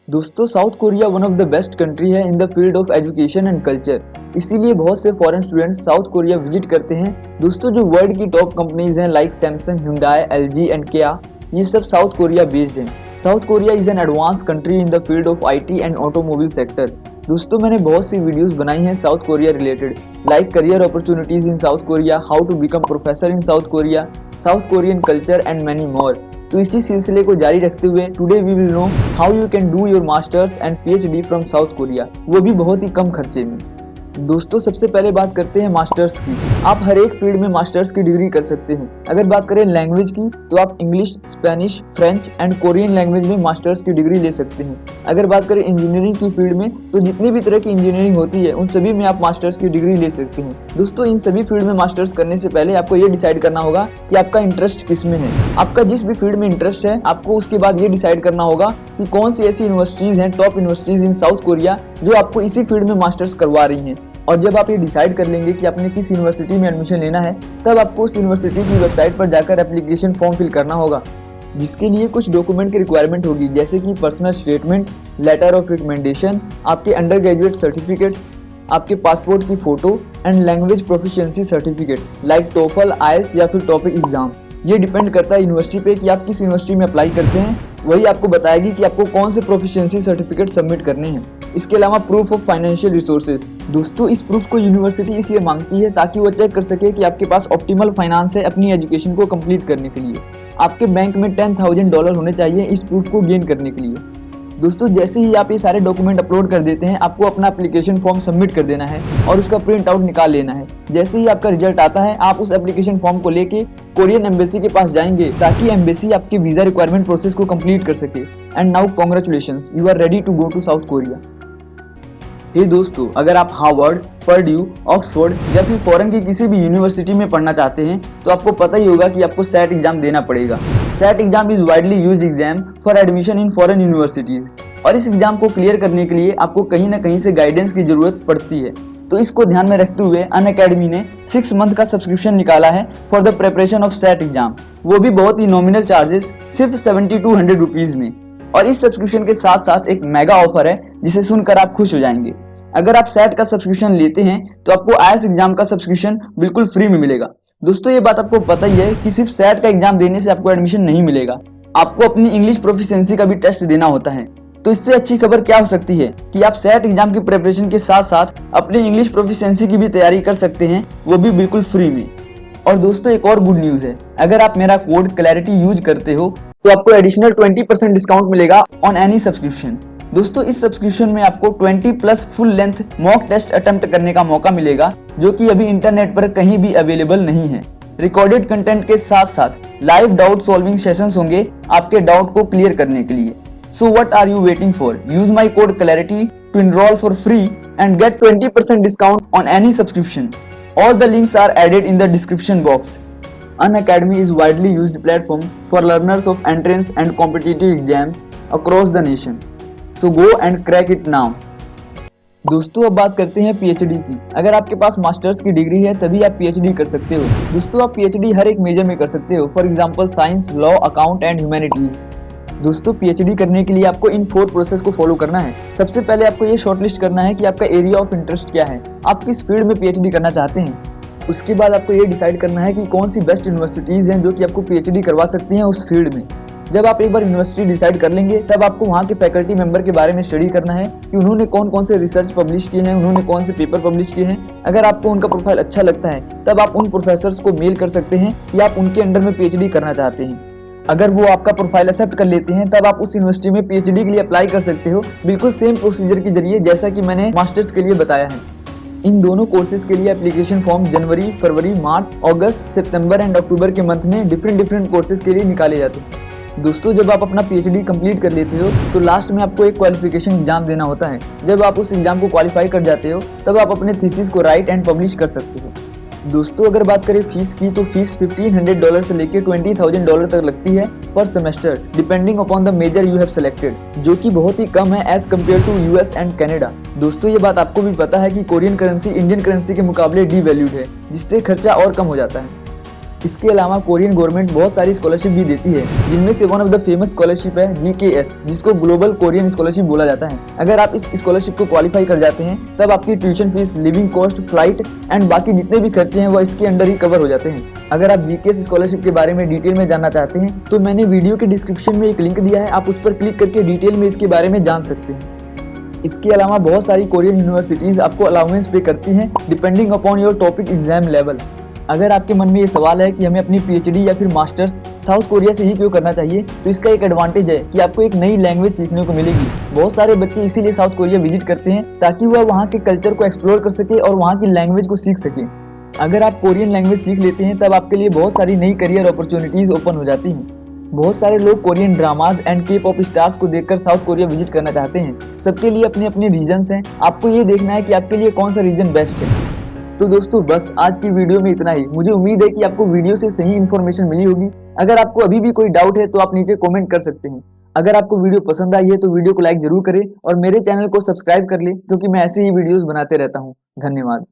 दोस्तों, South Korea one of the best country है in the field of education and culture. इसीलिए बहुत से foreign students South Korea visit करते हैं। दोस्तों, जो वर्ल्ड की टॉप कंपनीज हैं like Samsung, Hyundai, LG and Kia, ये सब साउथ कोरिया बेस्ड हैं। South Korea is an advance country in the field of IT and automobile sector. दोस्तों, मैंने बहुत सी वीडियोस बनाई हैं South Korea related, like career opportunities in South Korea, how to become professor in South Korea, South Korean culture and many more. तो इसी सिलसिले को जारी रखते हुए today we will know how you can do your masters and PhD from South Korea, वो भी बहुत ही कम खर्चे में। दोस्तों, सबसे पहले बात करते हैं मास्टर्स की। आप हर एक फील्ड में मास्टर्स की डिग्री कर सकते हैं। अगर बात करें लैंग्वेज की, तो आप English, Spanish, French and Korean language में मास्टर्स की डिग्री ले सकते हैं। अगर बात करें इंजीनियरिंग की फील्ड में, तो जितनी भी तरह की इंजीनियरिंग होती है उन सभी में आप मास्टर्स की डिग्री ले सकते हैं। दोस्तों, इन सभी फील्ड में मास्टर्स करने से पहले आपको ये डिसाइड करना होगा कि आपका इंटरेस्ट किस में है। आपका जिस भी फील्ड में इंटरेस्ट है, आपको उसके बाद ये डिसाइड करना होगा कि कौन सी ऐसी यूनिवर्सिटीज हैं, top universities in South Korea, जो आपको इसी फील्ड में मास्टर्स करवा रही हैं। और जब आप ये डिसाइड कर लेंगे कि आपने किस यूनिवर्सिटी में एडमिशन लेना है, तब आपको उस यूनिवर्सिटी की वेबसाइट पर जाकर एप्लीकेशन फॉर्म फिल करना होगा, जिसके लिए कुछ डॉक्यूमेंट की रिक्वायरमेंट होगी, जैसे कि personal statement, letter of recommendation, आपके अंडर ग्रेजुएट सर्टिफिकेट्स, आपके पासपोर्ट की photo and language proficiency certificate like TOEFL, IELTS या फिर टॉपिक एग्जाम। ये डिपेंड करता है यूनिवर्सिटी पे कि आप किस यूनिवर्सिटी में अप्लाई करते हैं, वही आपको बताएगी कि आपको कौन से प्रोफिशिएंसी सर्टिफिकेट सबमिट करने हैं। इसके अलावा प्रूफ ऑफ फाइनेंशियल रिसोर्सेज। दोस्तों, इस प्रूफ को यूनिवर्सिटी इसलिए मांगती है ताकि वो चेक कर सके कि आपके पास ऑप्टिमल फाइनेंस है अपनी एजुकेशन को कंप्लीट करने के लिए। आपके बैंक में $10,000 होने चाहिए इस प्रूफ को गेन करने के लिए। दोस्तों, जैसे ही आप ये सारे डॉक्यूमेंट अपलोड कर देते हैं, आपको अपना एप्लीकेशन फॉर्म सबमिट कर देना है और उसका प्रिंट आउट निकाल लेना है। जैसे ही आपका रिजल्ट आता है, आप उस एप्लीकेशन फॉर्म को लेके कोरियन एम्बेसी के पास जाएंगे, ताकि एम्बेसी आपके वीजा रिक्वायरमेंट प्रोसेस को कंप्लीट कर सके। And now congratulations, you are ready to go to South Korea. Hey दोस्तों, अगर आप हार्वर्ड, पर्ड्यू, ऑक्सफोर्ड या फिर फॉरेन की किसी भी यूनिवर्सिटी में पढ़ना चाहते हैं, तो आपको पता ही होगा कि आपको SAT एग्जाम देना पड़ेगा। SAT exam is widely used exam for admission in foreign universities, और इस एग्जाम को क्लियर करने के लिए आपको कहीं ना कहीं से गाइडेंस की जरूरत पड़ती है। तो इसको ध्यान में रखते हुए अनअकैडमी ने 6 मंथ का सब्सक्रिप्शन निकाला है for the preparation of SAT exam, वो भी बहुत ही नॉमिनल चार्जेस, सिर्फ 7200 रुपीज में। और इस सब्सक्रिप्शन के साथ साथ एक मेगा ऑफर है जिसे सुनकर आप खुश हो जाएंगे। अगर आप SAT का सब्सक्रिप्शन लेते हैं तो आपको IELTS एग्जाम का सब्सक्रिप्शन बिल्कुल फ्री में मिलेगा। दोस्तों, ये बात आपको पता ही है कि सिर्फ SAT का एग्जाम देने से आपको एडमिशन नहीं मिलेगा, आपको अपनी इंग्लिश प्रोफिशिएंसी का भी टेस्ट देना होता है। तो इससे अच्छी खबर क्या हो सकती है कि आप SAT एग्जाम की प्रिपरेशन के साथ साथ अपनी इंग्लिश प्रोफिशिएंसी की भी तैयारी कर सकते हैं, वो भी बिल्कुल फ्री में। और दोस्तों, एक और गुड न्यूज है, अगर आप मेरा कोड क्लैरिटी यूज करते हो तो आपको एडिशनल 20% डिस्काउंट मिलेगा ऑन एनी सब्सक्रिप्शन। दोस्तों, इस सब्सक्रिप्शन में आपको 20+ full length mock test attempt करने का मौका मिलेगा, जो कि अभी इंटरनेट पर कहीं भी अवेलेबल नहीं है। रिकॉर्डेड कंटेंट के साथ साथ लाइव डाउट सॉल्विंग सेशंस होंगे आपके डाउट को क्लियर करने के लिए। So what are you waiting for? Use my code clarity to enrol for free and get 20% discount on any subscription. All the links are added in the description box. Unacademy is widely used platform for learners of entrance and competitive exams across the nation. So go and crack it now. दोस्तों, अब बात करते हैं PhD की। अगर आपके पास masters की degree है तभी आप PhD कर सकते हो। दोस्तों, आप PhD हर एक मेजर में कर सकते हो, for example science, law, account and humanities. दोस्तों, PhD करने के लिए आपको इन 4 प्रोसेस को फॉलो करना है। सबसे पहले आपको ये शॉर्टलिस्ट करना है कि आपका एरिया ऑफ इंटरेस्ट क्या है, आप किस फील्ड में PhD करना चाहते हैं। उसके बाद आपको ये डिसाइड करना है कि कौन सी बेस्ट यूनिवर्सिटीज़ हैं जो कि आपको PhD करवा सकती हैं उस फील्ड में। जब आप एक बार यूनिवर्सिटी डिसाइड कर लेंगे, तब आपको वहाँ के फैकल्टी मेंबर के बारे में स्टडी करना है कि उन्होंने कौन कौन से रिसर्च पब्लिश किए हैं, उन्होंने कौन से पेपर पब्लिश किए हैं। अगर आपको उनका प्रोफाइल अच्छा लगता है, तब आप उन प्रोफेसर्स को मेल कर सकते हैं कि आप उनके अंडर में PhD करना चाहते हैं। अगर वो आपका प्रोफाइल एक्सेप्ट कर लेते हैं, तब आप उस यूनिवर्सिटी में PhD के लिए अप्लाई कर सकते हो, बिल्कुल सेम प्रोसीजर के जरिए जैसा कि मैंने मास्टर्स के लिए बताया है। इन दोनों कोर्सेज के लिए एप्लीकेशन फॉर्म जनवरी, फरवरी, मार्च, अगस्त, सितंबर एंड अक्टूबर के मंथ में डिफरेंट कोर्सेज के लिए निकाले जाते हैं। दोस्तों, जब आप अपना PhD कंप्लीट कर लेते हो तो लास्ट में आपको एक क्वालिफिकेशन एग्जाम देना होता है। जब आप उस एग्जाम को क्वालिफाई कर जाते हो, तब आप अपने थीसिस को राइट एंड पब्लिश कर सकते हो। दोस्तों, अगर बात करें फीस की, तो फीस $1,500 से लेकर $20,000 तक लगती है पर semester, depending upon the major you have selected, जो कि बहुत ही कम है as compare to US and Canada. दोस्तों, ये बात आपको भी पता है कि कोरियन करेंसी इंडियन करेंसी के मुकाबले डीवैल्यूड है, जिससे खर्चा और कम हो जाता है। इसके अलावा कोरियन गवर्नमेंट बहुत सारी स्कॉलरशिप भी देती है, जिनमें से one of the famous scholarship है GKS, जिसको ग्लोबल कोरियन स्कॉलरशिप बोला जाता है। अगर आप इस स्कॉलरशिप को क्वालिफाई कर जाते हैं तब आपकी tuition fees, living cost, flight and बाकी जितने भी खर्चे हैं वो इसके अंडर ही कवर हो जाते हैं। अगर आप GKS स्कॉलरशिप के बारे में डिटेल में जानना चाहते हैं तो मैंने वीडियो के डिस्क्रिप्शन में एक लिंक दिया है, आप उस पर क्लिक करके डिटेल में इसके बारे में जान सकते हैं। इसके अलावा बहुत सारी कोरियन यूनिवर्सिटीज आपको अलाउंस पे करती हैं depending upon your topic exam level. अगर आपके मन में ये सवाल है कि हमें अपनी PhD या फिर मास्टर्स साउथ कोरिया से ही क्यों करना चाहिए, तो इसका एक एडवांटेज है कि आपको एक नई लैंग्वेज सीखने को मिलेगी। बहुत सारे बच्चे इसीलिए साउथ कोरिया विजिट करते हैं ताकि वह वहाँ के कल्चर को एक्सप्लोर कर सके और वहाँ की लैंग्वेज को सीख सके। अगर आप कोरियन लैंग्वेज सीख लेते हैं तब आपके लिए बहुत सारी नई करियर अपॉर्चुनिटीज ओपन हो जाती हैं। बहुत सारे लोग Korean dramas and K-pop stars को देखकर साउथ कोरिया विजिट करना चाहते हैं। सबके लिए अपने अपने रीजंस हैं, आपको ये देखना है कि आपके लिए कौन सा रीजन बेस्ट है। तो दोस्तों बस आज की वीडियो में इतना ही। मुझे उम्मीद है कि आपको वीडियो से सही इन्फॉर्मेशन मिली होगी। अगर आपको अभी भी कोई डाउट है तो आप नीचे कमेंट कर सकते हैं। अगर आपको वीडियो पसंद आई है तो वीडियो को लाइक जरूर करें और मेरे चैनल को सब्सक्राइब कर लें, क्योंकि मैं ऐसे ही वीडियोस बनाते रहता हूँ। धन्यवाद।